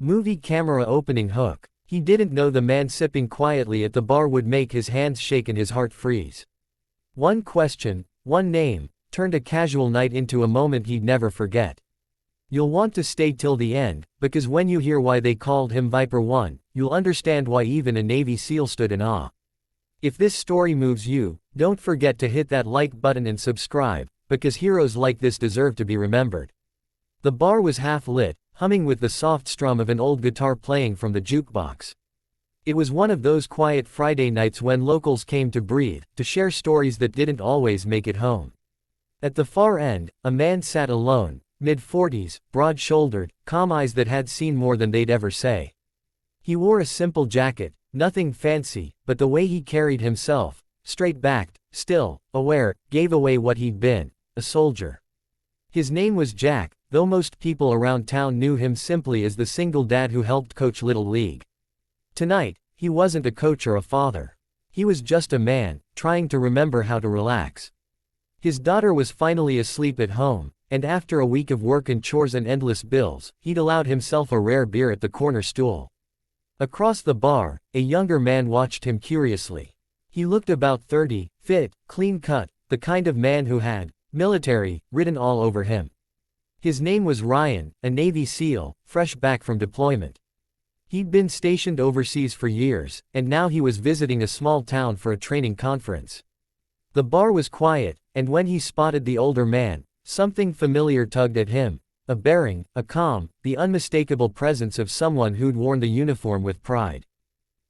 Movie camera opening hook. He didn't know the man sipping quietly at the bar would make his hands shake and his heart freeze. One question, one name, turned a casual night into a moment he'd never forget. You'll want to stay till the end, because when you hear why they called him Viper 1, you'll understand why even a Navy SEAL stood in awe. If this story moves you, don't forget to hit that like button and subscribe, because heroes like this deserve to be remembered. The bar was half lit, humming with the soft strum of an old guitar playing from the jukebox. It was one of those quiet Friday nights when locals came to breathe, to share stories that didn't always make it home. At the far end, a man sat alone, mid-40s, broad-shouldered, calm eyes that had seen more than they'd ever say. He wore a simple jacket, nothing fancy, but the way he carried himself, straight-backed, still, aware, gave away what he'd been, a soldier. His name was Jack, though most people around town knew him simply as the single dad who helped coach Little League. Tonight, he wasn't a coach or a father. He was just a man, trying to remember how to relax. His daughter was finally asleep at home, and after a week of work and chores and endless bills, he'd allowed himself a rare beer at the corner stool. Across the bar, a younger man watched him curiously. He looked about 30, fit, clean-cut, the kind of man who had, military, written all over him. His name was Ryan, a Navy SEAL, fresh back from deployment. He'd been stationed overseas for years, and now he was visiting a small town for a training conference. The bar was quiet, and when he spotted the older man, something familiar tugged at him, a bearing, a calm, the unmistakable presence of someone who'd worn the uniform with pride.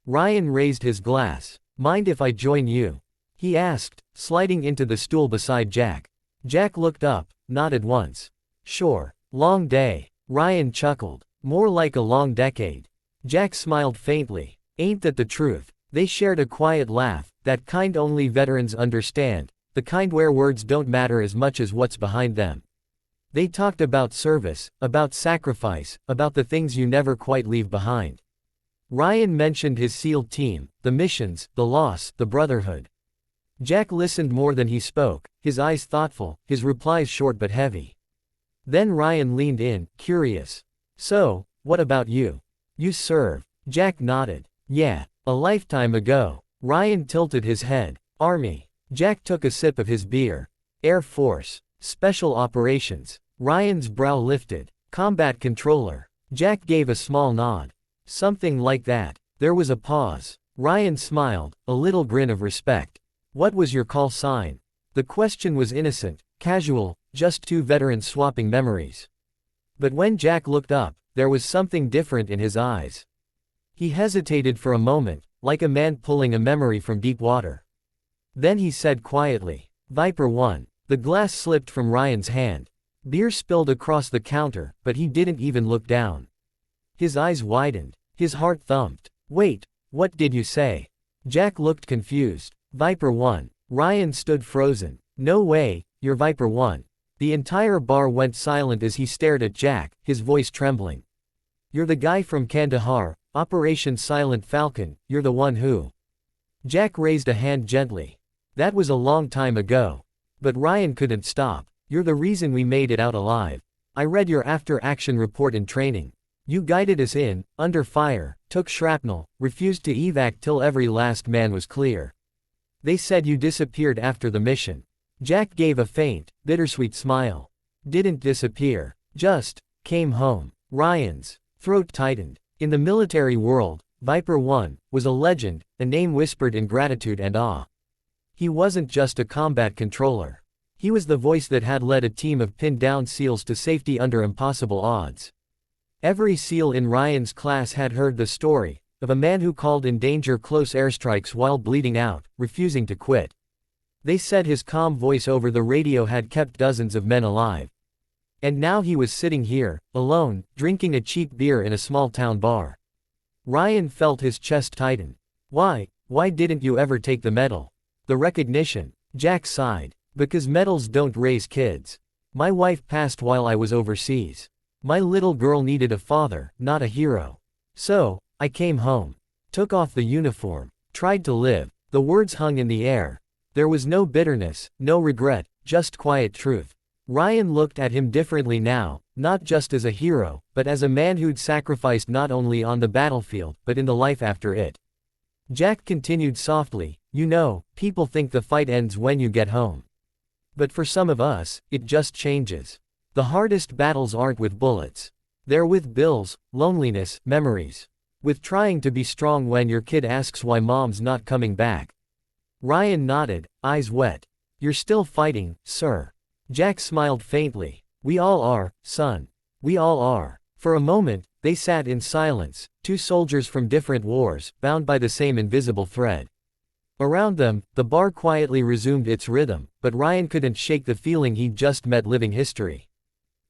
Ryan raised his glass. "Mind if I join you?" he asked, sliding into the stool beside Jack. Jack looked up, nodded once. "Sure. Long day." Ryan chuckled. "More like a long decade." Jack smiled faintly. "Ain't that the truth?" They shared a quiet laugh, that kind only veterans understand, the kind where words don't matter as much as what's behind them. They talked about service, about sacrifice, about the things you never quite leave behind. Ryan mentioned his SEAL team, the missions, the loss, the brotherhood. Jack listened more than he spoke, his eyes thoughtful, his replies short but heavy. Then Ryan leaned in, curious. "So, what about you? You serve?" Jack nodded. "Yeah, a lifetime ago." Ryan tilted his head. "Army." Jack took a sip of his beer. "Air Force. Special Operations." Ryan's brow lifted. "Combat controller." Jack gave a small nod. "Something like that." There was a pause. Ryan smiled, a little grin of respect. "What was your call sign?" The question was innocent, casual, just two veterans swapping memories. But when Jack looked up, there was something different in his eyes. He hesitated for a moment, like a man pulling a memory from deep water. Then he said quietly, "Viper 1." The glass slipped from Ryan's hand. Beer spilled across the counter, but he didn't even look down. His eyes widened. His heart thumped. "Wait, what did you say?" Jack looked confused. "Viper 1. Ryan stood frozen. "No way, you're Viper 1. The entire bar went silent as he stared at Jack, his voice trembling. "You're the guy from Kandahar, Operation Silent Falcon, you're the one who..." Jack raised a hand gently. "That was a long time ago." But Ryan couldn't stop. "You're the reason we made it out alive. I read your after-action report in training. You guided us in, under fire, took shrapnel, refused to evac till every last man was clear. They said you disappeared after the mission." Jack gave a faint, bittersweet smile. "Didn't disappear. Just came home." Ryan's throat tightened. In the military world, Viper 1 was a legend, a name whispered in gratitude and awe. He wasn't just a combat controller. He was the voice that had led a team of pinned-down SEALs to safety under impossible odds. Every SEAL in Ryan's class had heard the story of a man who called in danger close airstrikes while bleeding out, refusing to quit. They said his calm voice over the radio had kept dozens of men alive. And now he was sitting here, alone, drinking a cheap beer in a small-town bar. Ryan felt his chest tighten. Why didn't you ever take the medal? The recognition. Jack sighed. "Because medals don't raise kids. My wife passed while I was overseas. My little girl needed a father, not a hero. So, I came home. Took off the uniform. Tried to live." The words hung in the air. There was no bitterness, no regret, just quiet truth. Ryan looked at him differently now, not just as a hero, but as a man who'd sacrificed not only on the battlefield, but in the life after it. Jack continued softly, "You know, people think the fight ends when you get home. But for some of us, it just changes. The hardest battles aren't with bullets. They're with bills, loneliness, memories. With trying to be strong when your kid asks why mom's not coming back." Ryan nodded, eyes wet. "You're still fighting, sir." Jack smiled faintly. "We all are, son. We all are." For a moment, they sat in silence, two soldiers from different wars, bound by the same invisible thread. Around them, the bar quietly resumed its rhythm, but Ryan couldn't shake the feeling he'd just met living history.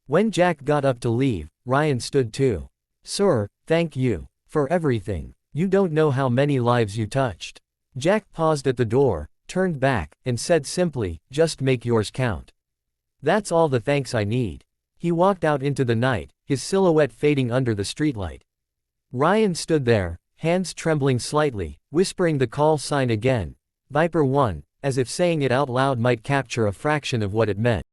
When Jack got up to leave, Ryan stood too. "Sir, thank you. For everything. You don't know how many lives you touched." Jack paused at the door, turned back, and said simply, "Just make yours count. That's all the thanks I need." He walked out into the night, his silhouette fading under the streetlight. Ryan stood there, hands trembling slightly, whispering the call sign again, Viper 1, as if saying it out loud might capture a fraction of what it meant.